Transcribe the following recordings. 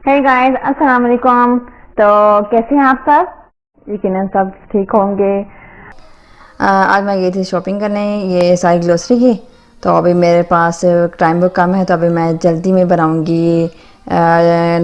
Hey guys, अस्सलाम वालेकुम। तो कैसे हैं आप सब? यकीनन सब ठीक होंगे। आज मैं गई थी शॉपिंग करने, ये सारी ग्रोसरी की। तो अभी मेरे पास टाइम बहुत कम है, तो अभी मैं जल्दी में बनाऊंगी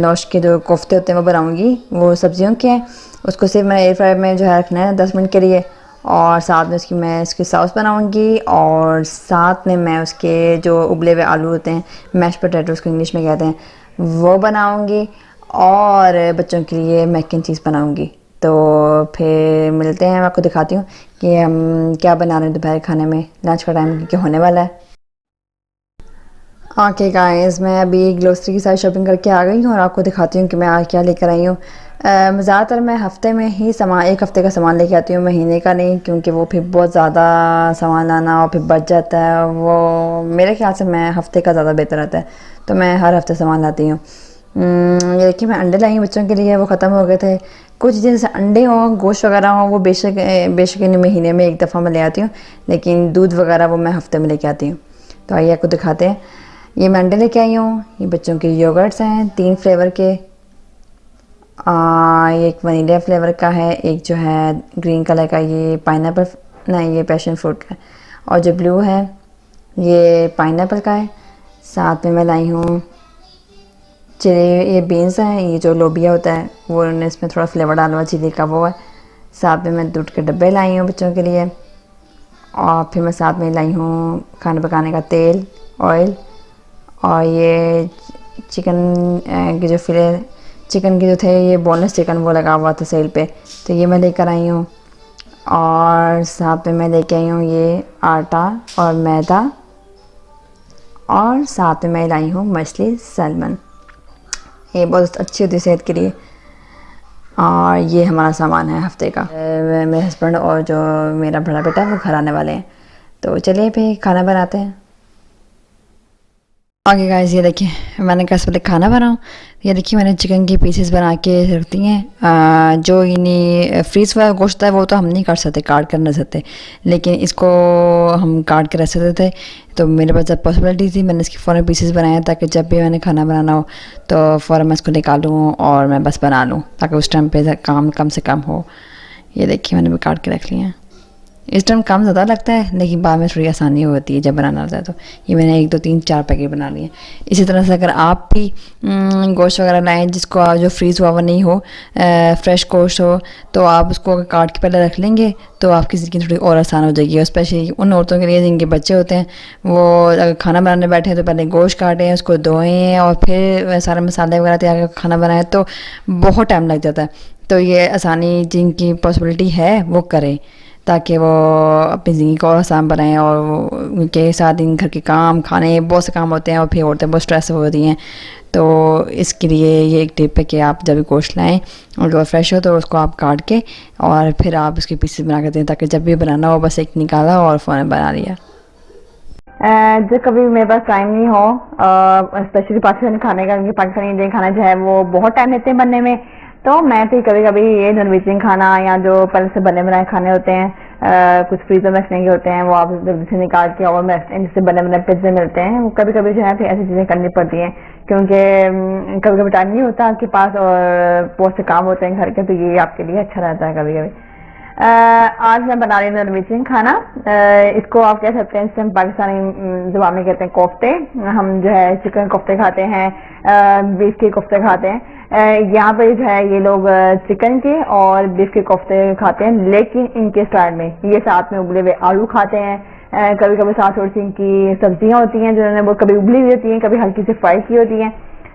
नौश के जो कोफ्ते होते हैं वो बनाऊंगी। वो सब्जियों के हैं, उसको सिर्फ मैं एयर फ्रायर में जो है रखना है 10 मिनट के लिए। और साथ में उसकी सॉस बनाऊंगी, और साथ में मैं उसके जो उबले हुए आलू होते हैं, मैश पोटैटो उसको इंग्लिश में कहते हैं, वो बनाऊंगी। और बच्चों के लिए मैक एंड चीज़ बनाऊंगी। तो फिर मिलते हैं, मैं आपको दिखाती हूँ कि हम क्या बना रहे हैं दोपहर खाने में। लंच का टाइम क्या होने वाला है। ओके गाइस, मैं अभी ग्रोसरी की सारी शॉपिंग करके आ गई हूँ और आपको दिखाती हूँ कि मैं आज क्या लेकर आई हूँ। ज़्यादातर मैं हफ़्ते में ही सामान, एक हफ़्ते का सामान लेके आती हूँ, महीने का नहीं, क्योंकि वो फिर बहुत ज़्यादा सामान लाना और फिर बच जाता है। वो मेरे ख्याल से मैं हफ़्ते का ज़्यादा बेहतर रहता है, तो मैं हर हफ़्ते सामान लाती हूँ। ये देखिए, मैं अंडे लाई हूँ बच्चों के लिए, वो ख़त्म हो गए थे। कुछ जैसे अंडे हों, गोश्त वगैरह हों, वो बेशक बेशक इन महीने में एक दफ़ा मैं ले आती हूँ, लेकिन दूध वगैरह वो मैं हफ़्ते में लेके आती हूँ। तो आइए आपको दिखाते हैं। ये मैं अंडे लेके आई हूँ। ये बच्चों के योगर्ट्स हैं 3 फ्लेवर के। ये एक वनीला फ्लेवर का है, एक जो है ग्रीन कलर का, ये पाइनएप्पल, नहीं ये पैशन फ्रूट का है। और जो ब्लू है ये पाइनएप्पल का है। साथ में मैं लाई हूँ चिली, ये बीन्स हैं, ये जो लोबिया होता है वो उन्होंने इसमें थोड़ा फ्लेवर डाला हुआ चिली का, वो है। साथ में मैं दूध के डब्बे लाई हूँ बच्चों के लिए। और फिर मैं साथ में लाई हूँ खाना पकाने का तेल, ऑयल। और ये चिकन के जो फिले चिकन के जो थे, ये बोनलेस चिकन वो लगा हुआ था सेल पे, तो ये मैं लेकर आई हूँ। और साथ में मैं लेके आई हूँ ये आटा और मैदा। और साथ में मैं लाई हूँ मछली सैल्मन, ये बहुत अच्छी होती है सेहत के लिए। और ये हमारा सामान है हफ्ते का। मेरे हस्बैंड और जो मेरा बड़ा बेटा है वो घर आने वाले हैं, तो चलिए फिर खाना बनाते हैं। ओके गाइस, ये देखिए मैंने कहा पहले खाना बनाऊँ। ये देखिए मैंने चिकन की पीसेस बना के रख दी हैं। जो इन्हें फ्रीज वाला गोश्त है वो तो हम नहीं काट सकते, काट कर नहीं सकते, लेकिन इसको हम काट के रख सकते थे। तो मेरे पास जब पॉसिबिलिटी थी, मैंने इसके फ़ौरन पीसेस बनाए ताकि जब भी मैंने खाना बनाना हो तो फ़ौरन मैं इसको निकालूँ और मैं बस बना लूँ, ताकि उस टाइम पे काम कम से कम हो। ये देखिए मैंने भी काट के रख लिया है। इस टाइम काम ज़्यादा लगता है, लेकिन बाद में थोड़ी आसानी होती है जब बनाना होता है। तो ये मैंने 1 2 3 4 पैकेट बना लिए। इसी तरह से अगर आप भी गोश्त वगैरह लाएँ जिसको जो फ्रीज़ हुआ हुआ नहीं हो, फ्रेश गोश्त हो, तो आप उसको अगर काट के पहले रख लेंगे तो आपकी ज़िंदगी थोड़ी और आसान हो जाएगी। और स्पेशली उन औरतों के लिए जिनके बच्चे होते हैं, वो अगर खाना बनाने बैठे हैं तो पहले गोश्त काटें, उसको धोएँ और फिर सारे मसाले वगैरह तैयार करके खाना बनाएँ, तो बहुत टाइम लग जाता है। तो ये आसानी जिनकी पॉसिबिलिटी है वो करें, ताकि वो अपनी ज़िंदगी को और आसान बनाएं। और उनके साथ दिन घर के काम, खाने, बहुत से काम होते हैं और फिर औरतें बहुत स्ट्रेस होती हैं। तो इसके लिए ये एक टिप है कि आप जब भी गोश्त लाएँ और वो फ्रेश हो तो उसको आप काट के और फिर आप उसके पीसेस बना के दें, ताकि जब भी बनाना हो बस एक निकाला और फ़ौरन बना लिया। जो कभी मेरे पास टाइम नहीं हो, स्पेशली पाकिस्तानी खाने का, क्योंकि पाकिस्तानी इंडियन खाना जो है वो बहुत टाइम लेते हैं बनने में, तो मैं फिर कभी कभी ये नॉन वेजिंग खाना या जो पहले से बने बनाए खाने होते हैं, कुछ फ्रीजर में रखने के होते हैं, वो आप जल्दी से निकाल के ओवन में रखते हैं, जिससे बने बने पिज्जे मिलते हैं। वो कभी कभी जो है फिर ऐसी चीज़ें करनी पड़ती हैं, क्योंकि कभी कभी टाइम नहीं होता आपके पास और बहुत से काम होते हैं घर के, तो ये आपके लिए अच्छा रहता है कभी कभी। आज मैं बना रही हूँ नॉनवेजिंग खाना। इसको आप कह सकते हैं, इसे हम पाकिस्तानी जुबान में कहते हैं कोफ्ते। हम जो है चिकन कोफ्ते खाते हैं, बीफ के कोफ्ते खाते हैं। यहाँ पे जो है ये लोग चिकन के और बीफ के कोफ्ते खाते हैं, लेकिन इनके स्टाइल में ये साथ में उबले हुए आलू खाते हैं। कभी कभी साथ थोड़ी सी इनकी सब्जियां होती हैं, जिन्होंने वो कभी उबली हुई होती हैं, कभी हल्की से फ्राई की होती हैं।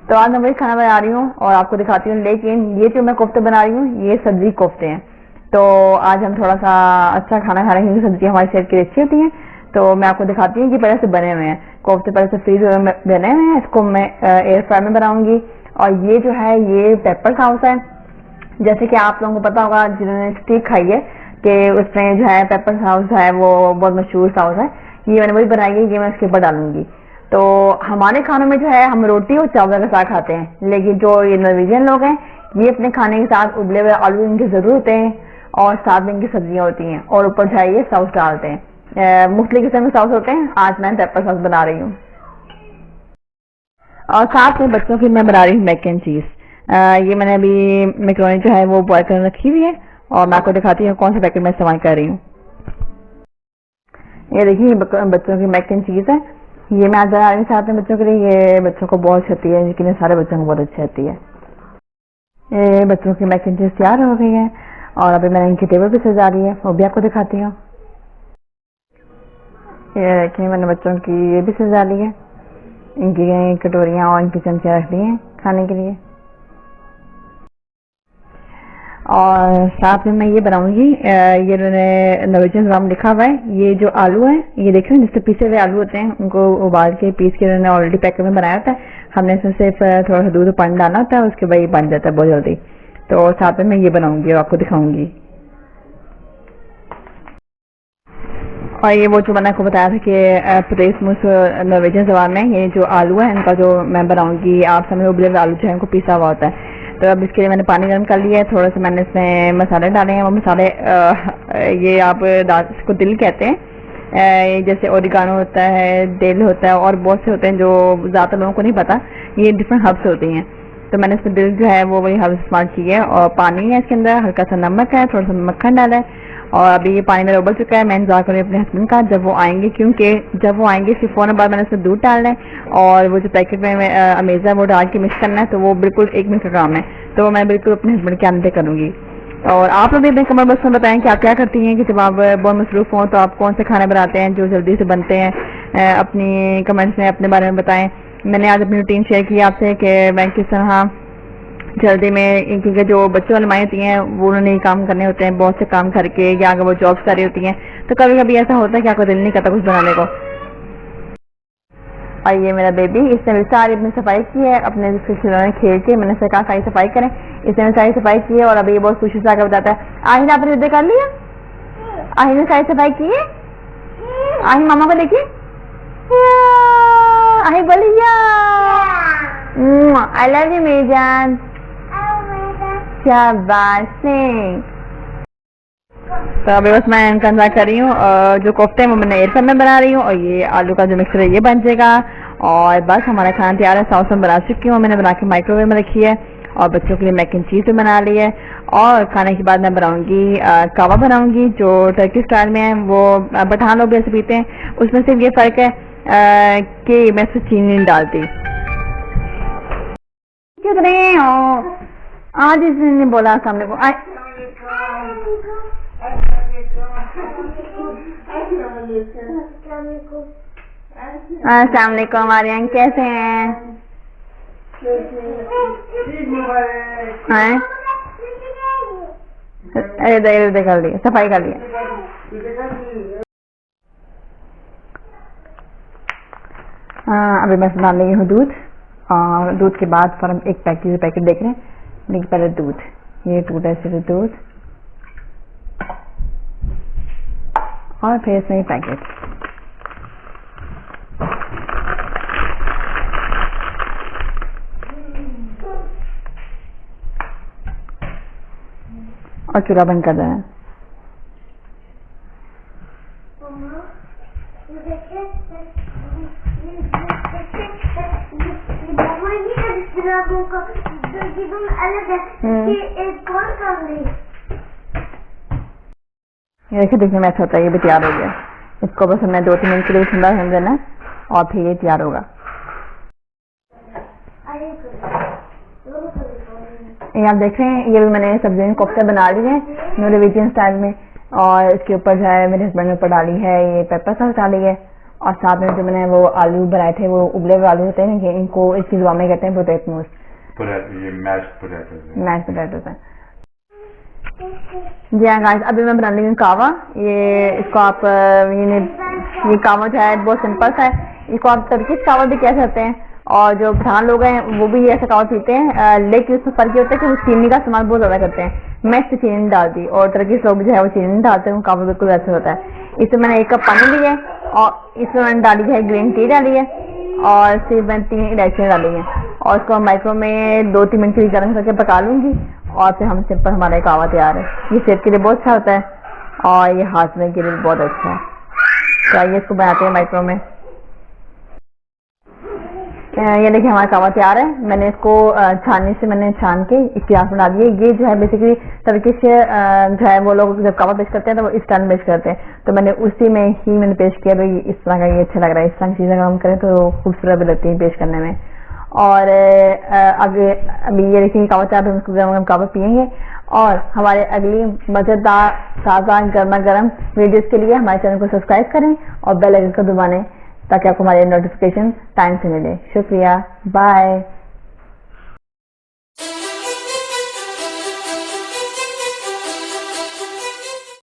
तो आज मैं वही खाना बना रही हूँ और आपको दिखाती हूँ, लेकिन ये जो मैं कोफ्ते बना रही हूँ ये सब्जी कोफ्ते हैं। तो आज हम थोड़ा सा अच्छा खाना खा रहे हैं, क्योंकि सब्जियां हमारी सेहत के लिए अच्छी होती हैं। तो मैं आपको दिखाती हूँ कि पहले से बने हुए हैं कोफ्ते, पहले से फ्रीज में बने हुए हैं। इसको मैं एयर फ्राई में बनाऊंगी। और ये जो है ये पेपर हाउस है, जैसे कि आप लोगों को पता होगा जिन्होंने स्टीक खाई है, कि उसमें जो है पेपर हाउस है वो बहुत मशहूर हाउस है। ये मैंने वही बनाई है, ये मैं इसके ऊपर डालूंगी। तो हमारे खानों में जो है हम रोटी और चावल के साथ खाते हैं, लेकिन जो ये नॉर्वेजियन लोग हैं ये अपने खाने के साथ उबले हुए आलू इनके जरूर होते हैं, और साथ में इनकी सब्जियां होती हैं, और ऊपर जो है ये सॉस डालते हैं। मुख्तलिफ किस्म के सॉस होते हैं, आज मैं पेपर सॉस बना रही हूँ। और साथ में बच्चों की मैं बना रही हूँ मैक एंड चीज। ये मैंने अभी मैक्रोनी जो है वो बॉयल कर रखी हुई है और मैं आपको दिखाती हूँ कौन सा पैकेट मैं इस्तेमाल कर रही हूँ। ये देखिए बच्चों की मैक एंड चीज़ है। ये मैं आज बना रही हूँ अपने बच्चों के लिए। ये बच्चों को बहुत अच्छी होती है, लेकिन सारे बच्चों को बहुत अच्छी होती है। ये बच्चों की मैक एंड चीज़ तैयार हो गई है और अभी मैंने इनकी टेबल पे सजा दी है, वो भी आपको दिखाती हूँ। ये देखिए मैंने बच्चों की ये भी सजा ली है, इनकी कटोरियाँ और इनकी चमचियाँ रख दी हैं खाने के लिए। और साथ में मैं ये बनाऊंगी, ये नॉर्वेजियन राम लिखा हुआ है। ये जो आलू है, ये देख रहे हैं जिससे पीसे हुए आलू होते हैं, उनको उबाल के पीस के उन्होंने ऑलरेडी पैकेट में बनाया होता है। हमने इसमें सिर्फ थोड़ा सा दूध और पानी डालना होता है, उसके बाद ये बन जाता है बहुत जल्दी। तो साथ में मैं ये बनाऊंगी और आपको दिखाऊंगी। और ये वो जो मैंने आपको बताया था कि प्रेसमुस नॉर्वेजियन जबान में ये जो आलू है इनका जो मैं बनाऊंगी, आप समझ उबले हुए आलू जो है इनको पीसा हुआ होता है। तो अब इसके लिए मैंने पानी गर्म कर लिया है, थोड़ा सा मैंने इसमें मसाले डाले हैं। वो मसाले ये आप इसको दिल कहते हैं, जैसे ओरिगानो होता है, दिल होता है और बहुत से होते हैं जो ज़्यादातर लोगों को नहीं पता, ये डिफरेंट हर्ब्स होती हैं। तो मैंने इसमें दिल जो है वो वही हर्ब्स इस्तेमाल की है और पानी है इसके अंदर, हल्का सा नमक है, थोड़ा सा मक्खन डाला है और अभी ये पानी मेरा उबल चुका है। मैं इंतजार करूँ अपने हस्बैंड का जब वो आएंगे, क्योंकि जब वो आएंगे सिर्फ फ़ौरन बाद मैंने उसमें दूध डालना है और वो जो पैकेट में अमेज़ा वो डाल के मिक्स करना है। तो वो बिल्कुल 1 मिनट का काम है, तो मैं बिल्कुल अपने हस्बैंड के आने पे करूँगी। और आप लोग भी अपने कमेंट बॉक्स में बताएं कि आप क्या करती हैं कि जब आप बहुत मसरूफ़ हों तो आप कौन से खाने बनाते हैं जो जल्दी से बनते हैं। अपनी कमेंट्स में अपने बारे में बताएं। मैंने आज अपनी रूटीन शेयर की आपसे कि मैं किस तरह जल्दी में, क्योंकि जो बच्चों वाली माएँ होती हैं वो उन्होंने काम करने होते हैं बहुत से काम करके, या अगर वो जॉब्स कर रही होती हैं तो कभी कभी ऐसा होता है कि आपको दिल नहीं करता कुछ बनाने को। और ये मेरा बेबी, इसने भी सारी अपनी सफाई की है, अपने खिलौने खेल के मैंने से कहा सारी सफाई करें, इसने सारी सफाई की है और अभी ये बहुत खुशी से आकर बताता है आहिल आपने युद्ध कर लिया, आहिल ने सारी सफाई की है, आहिल मामा को देखिए, आहिल बोलिए आई लव यू मेरी जान, शाबाश। तो अभी बस मैं इनका इंतजार कर रही हूँ। जो कोफ्ते हैं वो मैंने एयर में बना रही हूँ और ये आलू का जो मिक्सर है ये बन जाएगा और बस हमारा खाना तैयार है। सॉस में बना चुकी हूँ, मैंने बना के माइक्रोवेव में रखी है और बच्चों के लिए मैक एंड चीज़ भी बना ली है। और खाने के बाद मैं बनाऊंगी कावा बनाऊंगी जो टर्की स्टाइल में है, वो पठान लोग भी ऐसे पीते हैं। उसमें सिर्फ ये फ़र्क है कि मैं इसमें चीनी नहीं डालती। क्यों कर रहे हो? आज इसने बोला सामने को अस्सलाम वालेकुम आर्यन, कैसे हैं? अरे कर लिया, सफाई कर लिया। अभी मैं डाल रही हूँ दूध और दूध के बाद फिर हम एक पैकेट देख रहे हैं, लेकिन पहले दूध, ये दूध है सिर्फ दूध और फिर इसमें पैकेट। और चूल्हा बंद कर देना। ये देखिए देखने में अच्छा होता है, ये भी तैयार हो गया। इसको बस हमने 2-3 मिनट के लिए ठंडा होने देना और फिर ये तैयार होगा। ये आप देख रहे हैं, ये भी मैंने सब्जी कोफ्ते बना ली है नॉर्वेजियन स्टाइल में और इसके ऊपर जो है मेरे हस्बैंड ने ऊपर डाली है ये पेपर सॉस डाली है और साथ में जो मैंने वो आलू बनाए थे, वो उबले हुए आलू होते हैं, इनको इस चीज़ में कहते हैं पोटैटोस, मैश पोटैटोस है। जी हाँ गाइस, अभी मैं बना रही हूँ कावा। ये इसको आप ये कावा जो है बहुत सिंपल सा है, इसको आप टर्किश कावा भी कह सकते हैं और जो पठान लोग हैं वो भी ऐसा कावा पीते हैं, लेकिन उसमें फर्क ये होता है कि वो चीनी का इस्तेमाल बहुत ज़्यादा करते हैं। मैं इससे चीनी नहीं डालती और टर्किश लोग जो है वो चीनी नहीं डालते हैं, कावा बिल्कुल ऐसा होता है। इसमें मैंने 1 कप पानी लिया है और इसमें मैंने डाली है ग्रीन टी डाली है और सिर्फ मैंने 3 इलायचियाँ डाली हैं और इसको माइक्रो में 2-3 मिनट के लिए गर्म करके पका लूँगी और फिर हम सिंपल हमारा कावा तैयार है। ये सेहत के लिए बहुत अच्छा होता है और ये हाजमे के लिए बहुत अच्छा है। तो आइए इसको बनाते हैं माइक्रो में। ये देखिए हमारा कावा तैयार है। मैंने इसको छाननी से मैंने छान के एक गिलास बना दिए। ये जो है बेसिकली तरीके से जो है वो लोग जब कावा पेश करते हैं तो वो इस टाइम पेश करते हैं, तो मैंने उसी में ही मैंने पेश किया। तो इस तरह का ये अच्छा लग रहा है। इस तरह की चीज़ें अगर हम करें तो खूबसूरत भी लगती है पेश करने में। और अभी ये देखिए कावा तैयार है, उसको गर्म कावा पियेंगे। और हमारे अगली मज़ेदार ताज़ा गर्मा गर्म वीडियोज़ के लिए हमारे चैनल को सब्सक्राइब करें और बेल आइकन को दबाएं ताकि आपको हमारे नोटिफिकेशन टाइम से मिले। शुक्रिया, बाय।